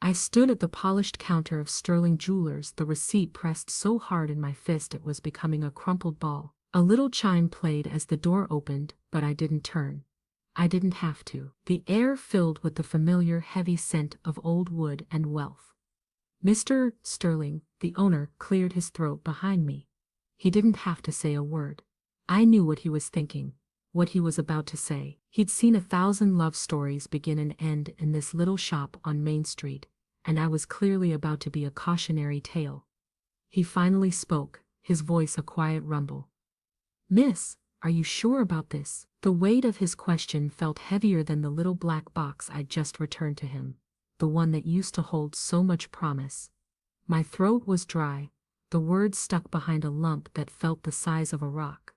I stood at the polished counter of Sterling Jewelers, the receipt pressed so hard in my fist it was becoming a crumpled ball. A little chime played as the door opened, but I didn't turn. I didn't have to. The air filled with the familiar heavy scent of old wood and wealth. Mr. Sterling, the owner, cleared his throat behind me. He didn't have to say a word. I knew what he was thinking, what he was about to say. He'd seen 1,000 love stories begin and end in this little shop on Main Street, and I was clearly about to be a cautionary tale. He finally spoke, his voice a quiet rumble. "Miss, are you sure about this?" The weight of his question felt heavier than the little black box I'd just returned to him, the one that used to hold so much promise. My throat was dry, the words stuck behind a lump that felt the size of a rock.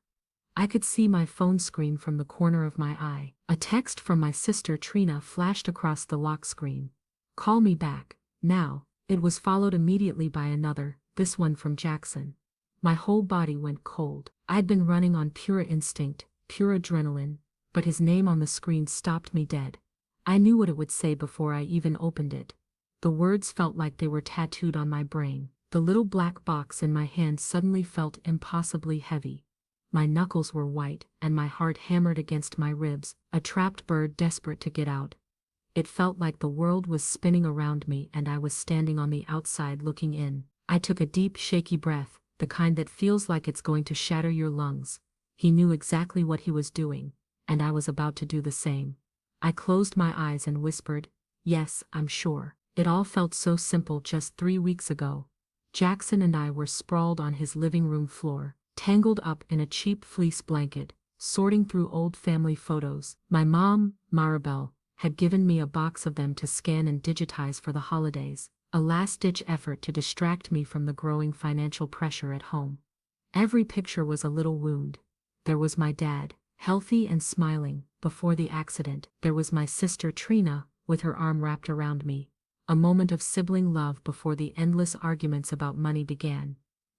I could see my phone screen from the corner of my eye. A text from my sister Trina flashed across the lock screen. "Call me back, now." It was followed immediately by another, this one from Jackson. My whole body went cold. I'd been running on pure instinct, pure adrenaline, but his name on the screen stopped me dead. I knew what it would say before I even opened it. The words felt like they were tattooed on my brain. The little black box in my hand suddenly felt impossibly heavy. My knuckles were white, and my heart hammered against my ribs, a trapped bird desperate to get out. It felt like the world was spinning around me and I was standing on the outside looking in. I took a deep, shaky breath, the kind that feels like it's going to shatter your lungs. He knew exactly what he was doing, and I was about to do the same. I closed my eyes and whispered, "Yes, I'm sure." It all felt so simple just 3 weeks ago. Jackson and I were sprawled on his living room floor, tangled up in a cheap fleece blanket, sorting through old family photos. My mom, Maribel, had given me a box of them to scan and digitize for the holidays, a last-ditch effort to distract me from the growing financial pressure at home. Every picture was a little wound. There was my dad, healthy and smiling, before the accident. There was my sister Trina, with her arm wrapped around me. A moment of sibling love before the endless arguments about money began.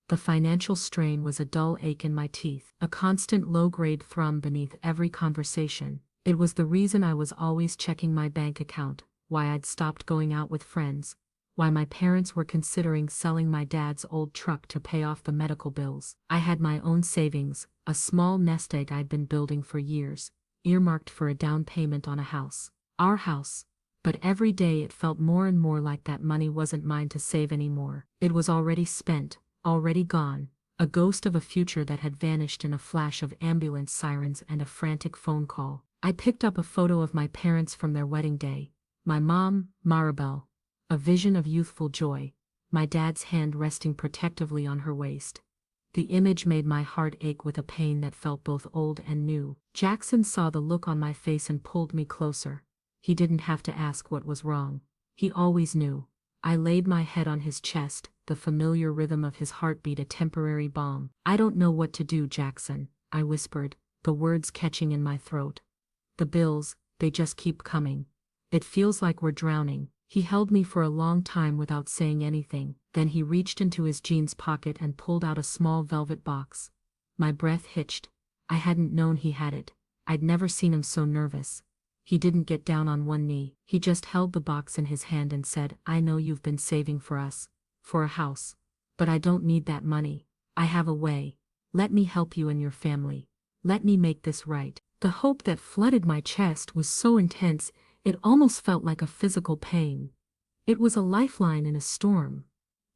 The financial strain was a dull ache in my teeth, a constant low-grade thrum beneath every conversation. It was the reason I was always checking my bank account, why I'd stopped going out with friends, why my parents were considering selling my dad's old truck to pay off the medical bills. I had my own savings, a small nest egg I'd been building for years, earmarked for a down payment on a house. Our house. But every day it felt more and more like that money wasn't mine to save anymore. It was already spent, already gone, a ghost of a future that had vanished in a flash of ambulance sirens and a frantic phone call. I picked up a photo of my parents from their wedding day. My mom, Maribel, a vision of youthful joy, my dad's hand resting protectively on her waist. The image made my heart ache with a pain that felt both old and new. Jackson saw the look on my face and pulled me closer. He didn't have to ask what was wrong. He always knew. I laid my head on his chest, the familiar rhythm of his heartbeat a temporary balm. "I don't know what to do, Jackson," I whispered, the words catching in my throat. "The bills, they just keep coming. It feels like we're drowning." He held me for a long time without saying anything. Then he reached into his jeans pocket and pulled out a small velvet box. My breath hitched. I hadn't known he had it. I'd never seen him so nervous. He didn't get down on one knee. He just held the box in his hand and said, "I know you've been saving for us, for a house. But I don't need that money. I have a way. Let me help you and your family. Let me make this right." The hope that flooded my chest was so intense, it almost felt like a physical pain. It was a lifeline in a storm.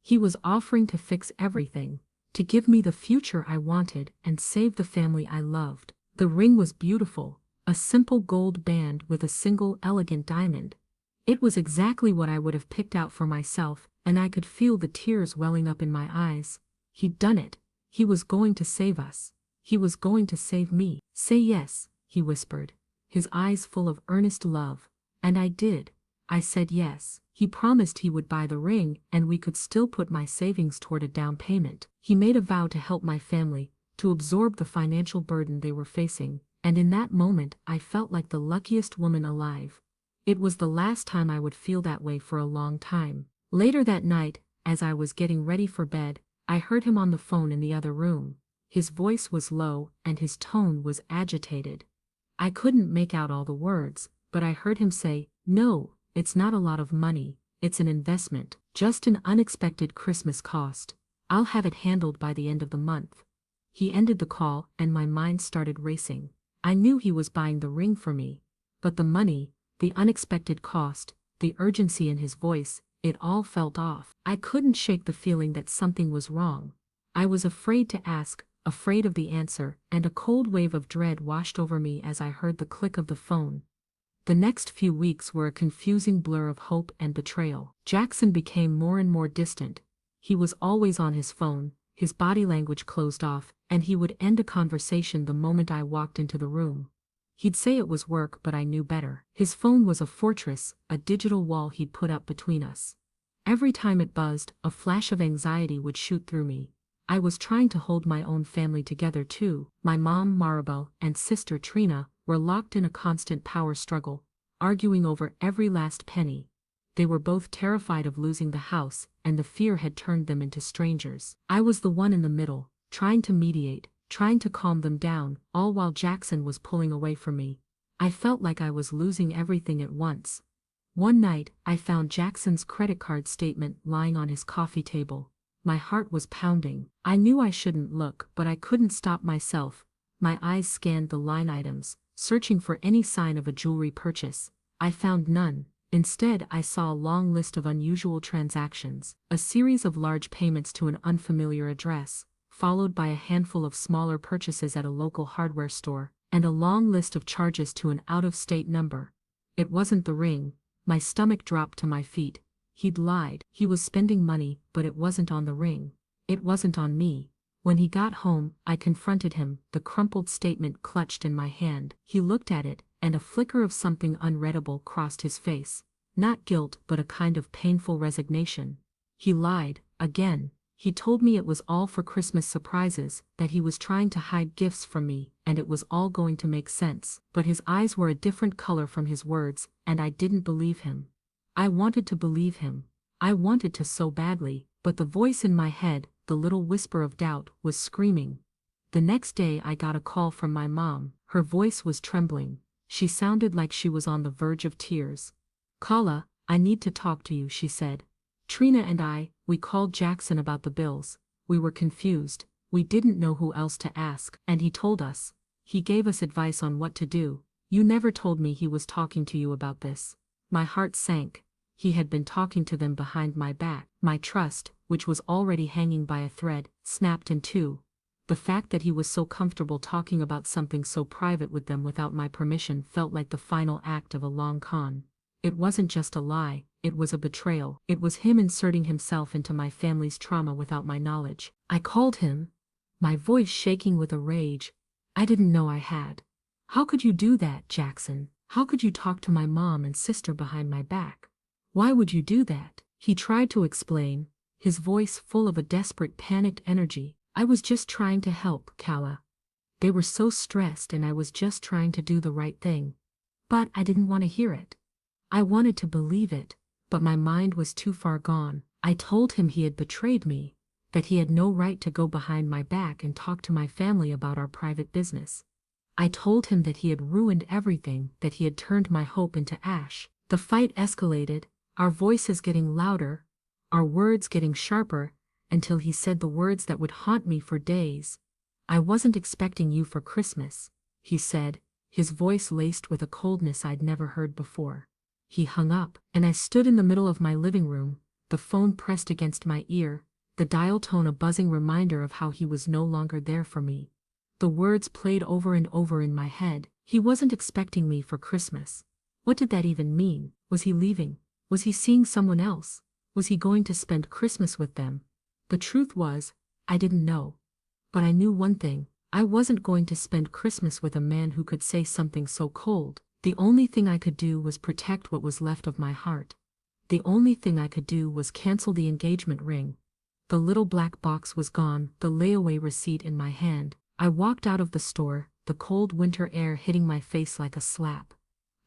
He was offering to fix everything, to give me the future I wanted and save the family I loved. The ring was beautiful, a simple gold band with a single elegant diamond. It was exactly what I would have picked out for myself, and I could feel the tears welling up in my eyes. He'd done it. He was going to save us. He was going to save me. "Say yes," he whispered, his eyes full of earnest love. And I did. I said yes. He promised he would buy the ring and we could still put my savings toward a down payment. He made a vow to help my family, to absorb the financial burden they were facing, and in that moment I felt like the luckiest woman alive. It was the last time I would feel that way for a long time. Later that night, as I was getting ready for bed, I heard him on the phone in the other room. His voice was low and his tone was agitated. I couldn't make out all the words, but I heard him say, "No, it's not a lot of money. It's an investment, just an unexpected Christmas cost. I'll have it handled by the end of the month." He ended the call and my mind started racing. I knew he was buying the ring for me. But the money, the unexpected cost, the urgency in his voice, it all felt off. I couldn't shake the feeling that something was wrong. I was afraid to ask, afraid of the answer, and a cold wave of dread washed over me as I heard the click of the phone. The next few weeks were a confusing blur of hope and betrayal. Jackson became more and more distant. He was always on his phone, his body language closed off, and he would end a conversation the moment I walked into the room. He'd say it was work, but I knew better. His phone was a fortress, a digital wall he'd put up between us. Every time it buzzed, a flash of anxiety would shoot through me. I was trying to hold my own family together too. My mom, Maribel, and sister Trina were locked in a constant power struggle, arguing over every last penny. They were both terrified of losing the house, and the fear had turned them into strangers. I was the one in the middle, trying to mediate, trying to calm them down, all while Jackson was pulling away from me. I felt like I was losing everything at once. One night, I found Jackson's credit card statement lying on his coffee table. My heart was pounding. I knew I shouldn't look, but I couldn't stop myself. My eyes scanned the line items, searching for any sign of a jewelry purchase. I found none. Instead, I saw a long list of unusual transactions, a series of large payments to an unfamiliar address, followed by a handful of smaller purchases at a local hardware store, and a long list of charges to an out-of-state number. It wasn't the ring. My stomach dropped to my feet. He'd lied. He was spending money, but it wasn't on the ring. It wasn't on me. When he got home, I confronted him, the crumpled statement clutched in my hand. He looked at it, and a flicker of something unreadable crossed his face. Not guilt, but a kind of painful resignation. He lied, again. He told me it was all for Christmas surprises, that he was trying to hide gifts from me, and it was all going to make sense. But his eyes were a different color from his words, and I didn't believe him. I wanted to believe him. I wanted to so badly, but the voice in my head, the little whisper of doubt, was screaming. The next day I got a call from my mom. Her voice was trembling. She sounded like she was on the verge of tears. "Kala, I need to talk to you," she said. "Trina and we called Jackson about the bills. We were confused. We didn't know who else to ask, and he told us. He gave us advice on what to do. You never told me he was talking to you about this." My heart sank. He had been talking to them behind my back. My trust, which was already hanging by a thread, snapped in two. The fact that he was so comfortable talking about something so private with them without my permission felt like the final act of a long con. It wasn't just a lie, it was a betrayal. It was him inserting himself into my family's trauma without my knowledge. I called him, my voice shaking with a rage I didn't know I had. "How could you do that, Jackson? How could you talk to my mom and sister behind my back? Why would you do that?" He tried to explain, his voice full of a desperate, panicked energy. "I was just trying to help, Kala. They were so stressed and I was just trying to do the right thing." But I didn't want to hear it. I wanted to believe it, but my mind was too far gone. I told him he had betrayed me, that he had no right to go behind my back and talk to my family about our private business. I told him that he had ruined everything, that he had turned my hope into ash. The fight escalated, our voices getting louder, our words getting sharper, until he said the words that would haunt me for days. "I wasn't expecting you for Christmas," he said, his voice laced with a coldness I'd never heard before. He hung up, and I stood in the middle of my living room, the phone pressed against my ear, the dial tone a buzzing reminder of how he was no longer there for me. The words played over and over in my head. He wasn't expecting me for Christmas. What did that even mean? Was he leaving? Was he seeing someone else? Was he going to spend Christmas with them? The truth was, I didn't know. But I knew one thing. I wasn't going to spend Christmas with a man who could say something so cold. The only thing I could do was protect what was left of my heart. The only thing I could do was cancel the engagement ring. The little black box was gone, the layaway receipt in my hand. I walked out of the store, the cold winter air hitting my face like a slap.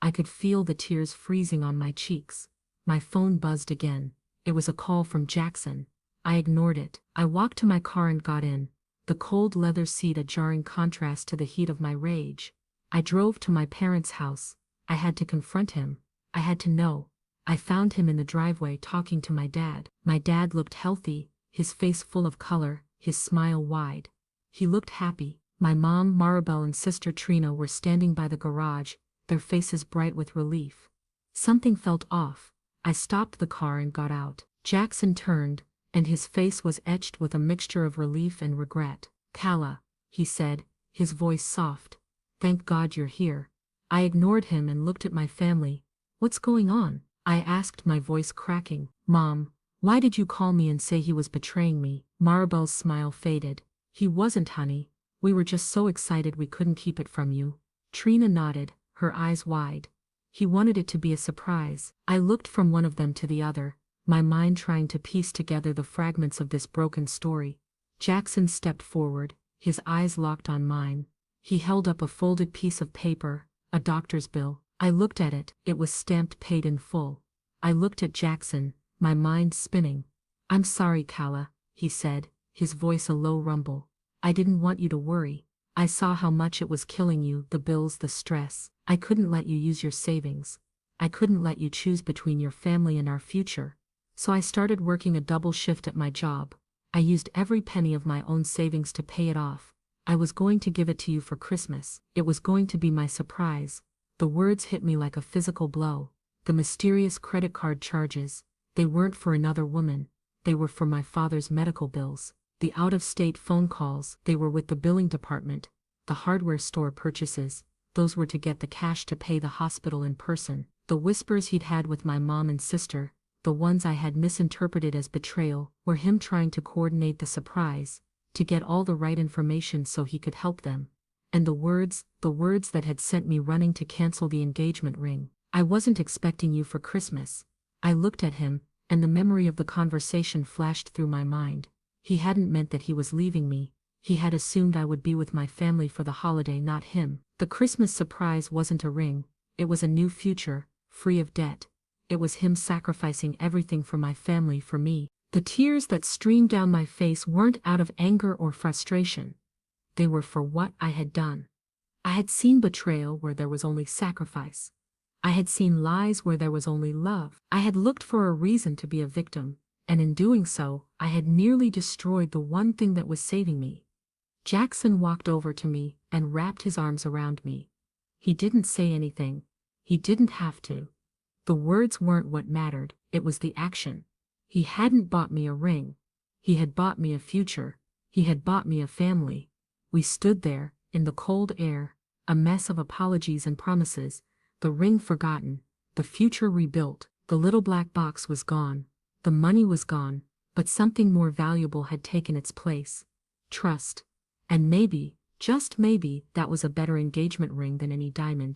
I could feel the tears freezing on my cheeks. My phone buzzed again. It was a call from Jackson. I ignored it. I walked to my car and got in, the cold leather seat a jarring contrast to the heat of my rage. I drove to my parents' house. I had to confront him. I had to know. I found him in the driveway talking to my dad. My dad looked healthy, his face full of color, his smile wide. He looked happy. My mom, Maribel, and sister Trina were standing by the garage, their faces bright with relief. Something felt off. I stopped the car and got out. Jackson turned, and his face was etched with a mixture of relief and regret. "Kala," he said, his voice soft. "Thank God you're here." I ignored him and looked at my family. "What's going on?" I asked, my voice cracking. "Mom, why did you call me and say he was betraying me?" Maribel's smile faded. "He wasn't, honey. We were just so excited we couldn't keep it from you." Trina nodded, her eyes wide. "He wanted it to be a surprise." I looked from one of them to the other, my mind trying to piece together the fragments of this broken story. Jackson stepped forward, his eyes locked on mine. He held up a folded piece of paper, a doctor's bill. I looked at it. It was stamped paid in full. I looked at Jackson, my mind spinning. "I'm sorry, Kala," he said, his voice a low rumble. "I didn't want you to worry. I saw how much it was killing you, the bills, the stress. I couldn't let you use your savings. I couldn't let you choose between your family and our future. So I started working a double shift at my job. I used every penny of my own savings to pay it off. I was going to give it to you for Christmas. It was going to be my surprise." The words hit me like a physical blow. The mysterious credit card charges, they weren't for another woman. They were for my father's medical bills. The out-of-state phone calls, they were with the billing department. The hardware store purchases, those were to get the cash to pay the hospital in person. The whispers he'd had with my mom and sister, the ones I had misinterpreted as betrayal, were him trying to coordinate the surprise, to get all the right information so he could help them. And the words that had sent me running to cancel the engagement ring. "I wasn't expecting you for Christmas." I looked at him, and the memory of the conversation flashed through my mind. He hadn't meant that he was leaving me. He had assumed I would be with my family for the holiday, not him. The Christmas surprise wasn't a ring. It was a new future, free of debt. It was him sacrificing everything for my family, for me. The tears that streamed down my face weren't out of anger or frustration. They were for what I had done. I had seen betrayal where there was only sacrifice. I had seen lies where there was only love. I had looked for a reason to be a victim, and in doing so, I had nearly destroyed the one thing that was saving me. Jackson walked over to me and wrapped his arms around me. He didn't say anything. He didn't have to. The words weren't what mattered, it was the action. He hadn't bought me a ring. He had bought me a future. He had bought me a family. We stood there, in the cold air, a mess of apologies and promises, the ring forgotten, the future rebuilt. The little black box was gone. The money was gone, but something more valuable had taken its place. Trust. And maybe, just maybe, that was a better engagement ring than any diamond.